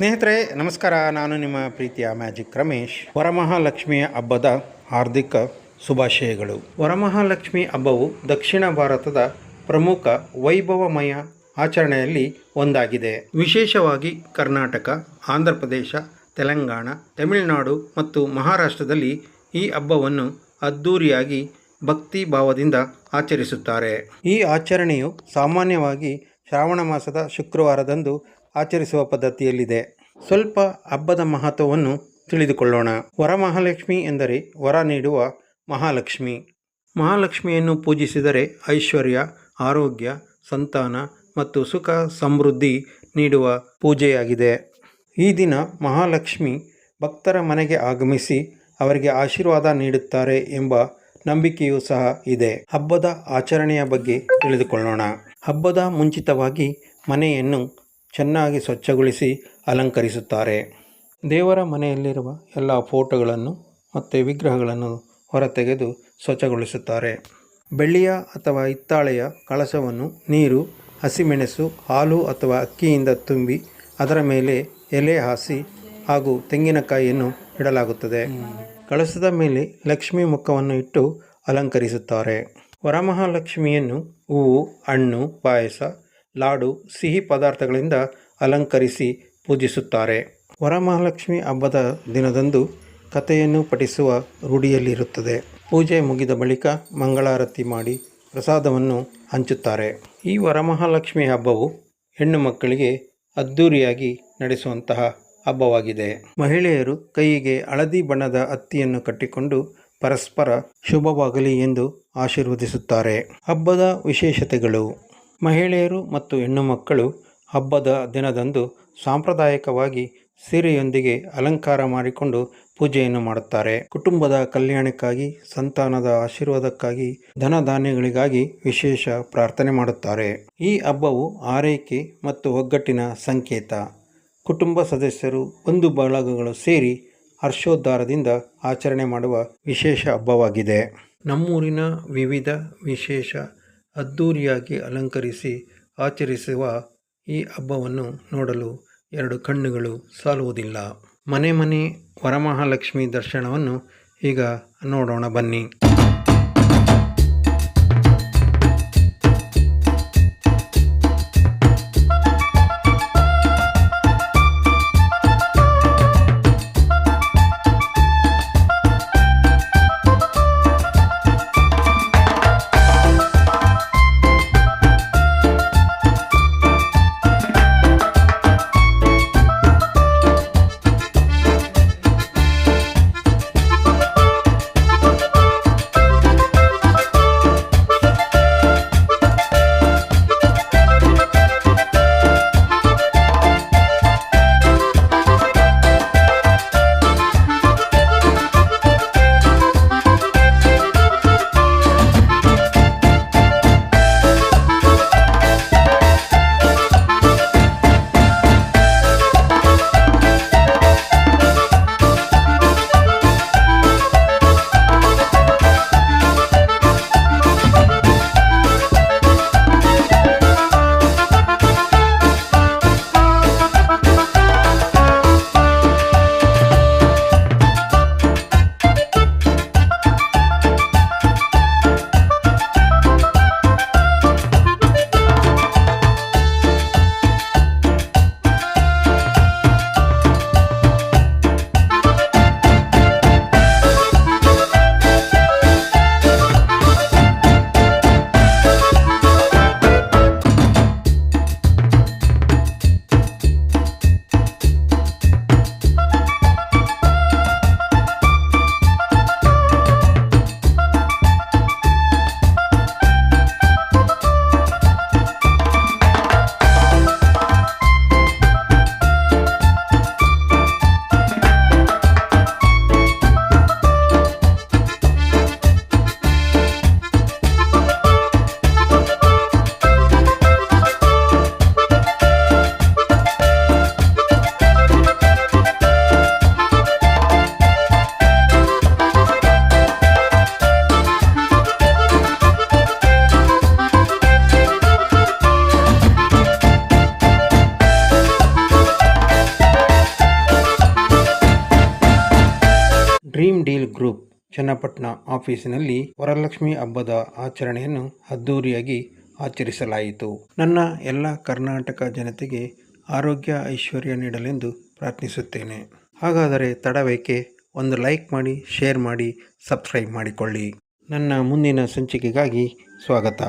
ಸ್ನೇಹಿತರೆ ನಮಸ್ಕಾರ. ನಾನು ನಿಮ್ಮ ಪ್ರೀತಿಯ ಮ್ಯಾಜಿಕ್ ರಮೇಶ್. ವರಮಹಾಲಕ್ಷ್ಮಿಯ ಹಬ್ಬದ ಹಾರ್ದಿಕ ಶುಭಾಶಯಗಳು. ವರಮಹಾಲಕ್ಷ್ಮಿ ಹಬ್ಬವು ದಕ್ಷಿಣ ಭಾರತದ ಪ್ರಮುಖ ವೈಭವಮಯ ಆಚರಣೆಯಲ್ಲಿ ಒಂದಾಗಿದೆ. ವಿಶೇಷವಾಗಿ ಕರ್ನಾಟಕ, ಆಂಧ್ರ ಪ್ರದೇಶ, ತೆಲಂಗಾಣ, ತಮಿಳುನಾಡು ಮತ್ತು ಮಹಾರಾಷ್ಟ್ರದಲ್ಲಿ ಈ ಹಬ್ಬವನ್ನು ಅದ್ಧೂರಿಯಾಗಿ ಭಕ್ತಿ ಭಾವದಿಂದ ಆಚರಿಸುತ್ತಾರೆ. ಈ ಆಚರಣೆಯು ಸಾಮಾನ್ಯವಾಗಿ ಶ್ರಾವಣ ಮಾಸದ ಶುಕ್ರವಾರದಂದು ಆಚರಿಸುವ ಪದ್ಧತಿಯಲ್ಲಿದೆ. ಸ್ವಲ್ಪ ಹಬ್ಬದ ಮಹತ್ವವನ್ನು ತಿಳಿದುಕೊಳ್ಳೋಣ. ವರಮಹಾಲಕ್ಷ್ಮಿ ಎಂದರೆ ವರ ನೀಡುವ ಮಹಾಲಕ್ಷ್ಮಿ. ಮಹಾಲಕ್ಷ್ಮಿಯನ್ನು ಪೂಜಿಸಿದರೆ ಐಶ್ವರ್ಯ, ಆರೋಗ್ಯ, ಸಂತಾನ ಮತ್ತು ಸುಖ ಸಮೃದ್ಧಿ ನೀಡುವ ಪೂಜೆಯಾಗಿದೆ. ಈ ದಿನ ಮಹಾಲಕ್ಷ್ಮಿ ಭಕ್ತರ ಮನೆಗೆ ಆಗಮಿಸಿ ಅವರಿಗೆ ಆಶೀರ್ವಾದ ನೀಡುತ್ತಾರೆ ಎಂಬ ನಂಬಿಕೆಯೂ ಸಹ ಇದೆ. ಹಬ್ಬದ ಆಚರಣೆಯ ಬಗ್ಗೆ ತಿಳಿದುಕೊಳ್ಳೋಣ. ಹಬ್ಬದ ಮುಂಚಿತವಾಗಿ ಮನೆಯನ್ನು ಚೆನ್ನಾಗಿ ಸ್ವಚ್ಛಗೊಳಿಸಿ ಅಲಂಕರಿಸುತ್ತಾರೆ. ದೇವರ ಮನೆಯಲ್ಲಿರುವ ಎಲ್ಲ ಫೋಟೋಗಳನ್ನು ಮತ್ತು ವಿಗ್ರಹಗಳನ್ನು ಹೊರತೆಗೆದು ಸ್ವಚ್ಛಗೊಳಿಸುತ್ತಾರೆ. ಬೆಳ್ಳಿಯ ಅಥವಾ ಹಿತ್ತಾಳೆಯ ಕಳಶವನ್ನು ನೀರು, ಹಸಿಮೆಣಸು, ಹಾಲು ಅಥವಾ ಅಕ್ಕಿಯಿಂದ ತುಂಬಿ ಅದರ ಮೇಲೆ ಎಲೆ ಹಾಸಿ ಹಾಗೂ ತೆಂಗಿನಕಾಯಿಯನ್ನು ಇಡಲಾಗುತ್ತದೆ. ಕಳಶದ ಮೇಲೆ ಲಕ್ಷ್ಮೀ ಮುಖವನ್ನು ಇಟ್ಟು ಅಲಂಕರಿಸುತ್ತಾರೆ. ವರಮಹಾಲಕ್ಷ್ಮಿಯನ್ನು ಹೂವು, ಹಣ್ಣು, ಪಾಯಸ, ಲಾಡು, ಸಿಹಿ ಪದಾರ್ಥಗಳಿಂದ ಅಲಂಕರಿಸಿ ಪೂಜಿಸುತ್ತಾರೆ. ವರಮಹಾಲಕ್ಷ್ಮಿ ಹಬ್ಬದ ದಿನದಂದು ಕಥೆಯನ್ನು ಪಠಿಸುವ ರೂಢಿಯಲ್ಲಿರುತ್ತದೆ. ಪೂಜೆ ಮುಗಿದ ಬಳಿಕ ಮಂಗಳಾರತಿ ಮಾಡಿ ಪ್ರಸಾದವನ್ನು ಹಂಚುತ್ತಾರೆ. ಈ ವರಮಹಾಲಕ್ಷ್ಮಿ ಹಬ್ಬವು ಹೆಣ್ಣು ಮಕ್ಕಳಿಗೆ ಅದ್ಧೂರಿಯಾಗಿ ನಡೆಸುವಂತಹ ಹಬ್ಬವಾಗಿದೆ. ಮಹಿಳೆಯರು ಕೈಗೆ ಹಳದಿ ಬಣ್ಣದ ಹತ್ತಿಯನ್ನು ಕಟ್ಟಿಕೊಂಡು ಪರಸ್ಪರ ಶುಭವಾಗಲಿ ಎಂದು ಆಶೀರ್ವದಿಸುತ್ತಾರೆ. ಹಬ್ಬದ ವಿಶೇಷತೆಗಳು. ಮಹಿಳೆಯರು ಮತ್ತು ಹೆಣ್ಣು ಮಕ್ಕಳು ಹಬ್ಬದ ದಿನದಂದು ಸಾಂಪ್ರದಾಯಿಕವಾಗಿ ಸೀರೆಯೊಂದಿಗೆ ಅಲಂಕಾರ ಮಾಡಿಕೊಂಡು ಪೂಜೆಯನ್ನು ಮಾಡುತ್ತಾರೆ. ಕುಟುಂಬದ ಕಲ್ಯಾಣಕ್ಕಾಗಿ, ಸಂತಾನದ ಆಶೀರ್ವಾದಕ್ಕಾಗಿ, ಧನ ಧಾನ್ಯಗಳಿಗಾಗಿ ವಿಶೇಷ ಪ್ರಾರ್ಥನೆ ಮಾಡುತ್ತಾರೆ. ಈ ಹಬ್ಬವು ಆರೈಕೆ ಮತ್ತು ಒಗ್ಗಟ್ಟಿನ ಸಂಕೇತ. ಕುಟುಂಬ ಸದಸ್ಯರು, ಬಂಧು ಬಳಗಗಳು ಸೇರಿ ಹರ್ಷೋದ್ಧಾರದಿಂದ ಆಚರಣೆ ಮಾಡುವ ವಿಶೇಷ ಹಬ್ಬವಾಗಿದೆ. ನಮ್ಮೂರಿನ ವಿವಿಧ ವಿಶೇಷ ಅದ್ಧೂರಿಯಾಗಿ ಅಲಂಕರಿಸಿ ಆಚರಿಸುವ ಈ ಹಬ್ಬವನ್ನು ನೋಡಲು ಎರಡು ಕಣ್ಣುಗಳು ಸಾಲುವುದಿಲ್ಲ. ಮನೆ ಮನೆ ವರಮಹಾಲಕ್ಷ್ಮಿ ದರ್ಶನವನ್ನು ಈಗ ನೋಡೋಣ ಬನ್ನಿ. ಡ್ರೀಮ್ ಡೀಲ್ ಗ್ರೂಪ್ ಚನ್ನಪಟ್ಟಣ ಆಫೀಸಿನಲ್ಲಿ ವರಲಕ್ಷ್ಮಿ ಹಬ್ಬದ ಆಚರಣೆಯನ್ನು ಅದ್ದೂರಿಯಾಗಿ ಆಚರಿಸಲಾಯಿತು. ನನ್ನ ಎಲ್ಲ ಕರ್ನಾಟಕ ಜನತೆಗೆ ಆರೋಗ್ಯ ಐಶ್ವರ್ಯ ನೀಡಲೆಂದು ಪ್ರಾರ್ಥಿಸುತ್ತೇನೆ. ಹಾಗಾದರೆ ತಡವೇಕೆ? ಒಂದು ಲೈಕ್ ಮಾಡಿ, ಶೇರ್ ಮಾಡಿ, ಸಬ್ಸ್ಕ್ರೈಬ್ ಮಾಡಿಕೊಳ್ಳಿ. ನನ್ನ ಮುಂದಿನ ಸಂಚಿಕೆಗಾಗಿ ಸ್ವಾಗತ.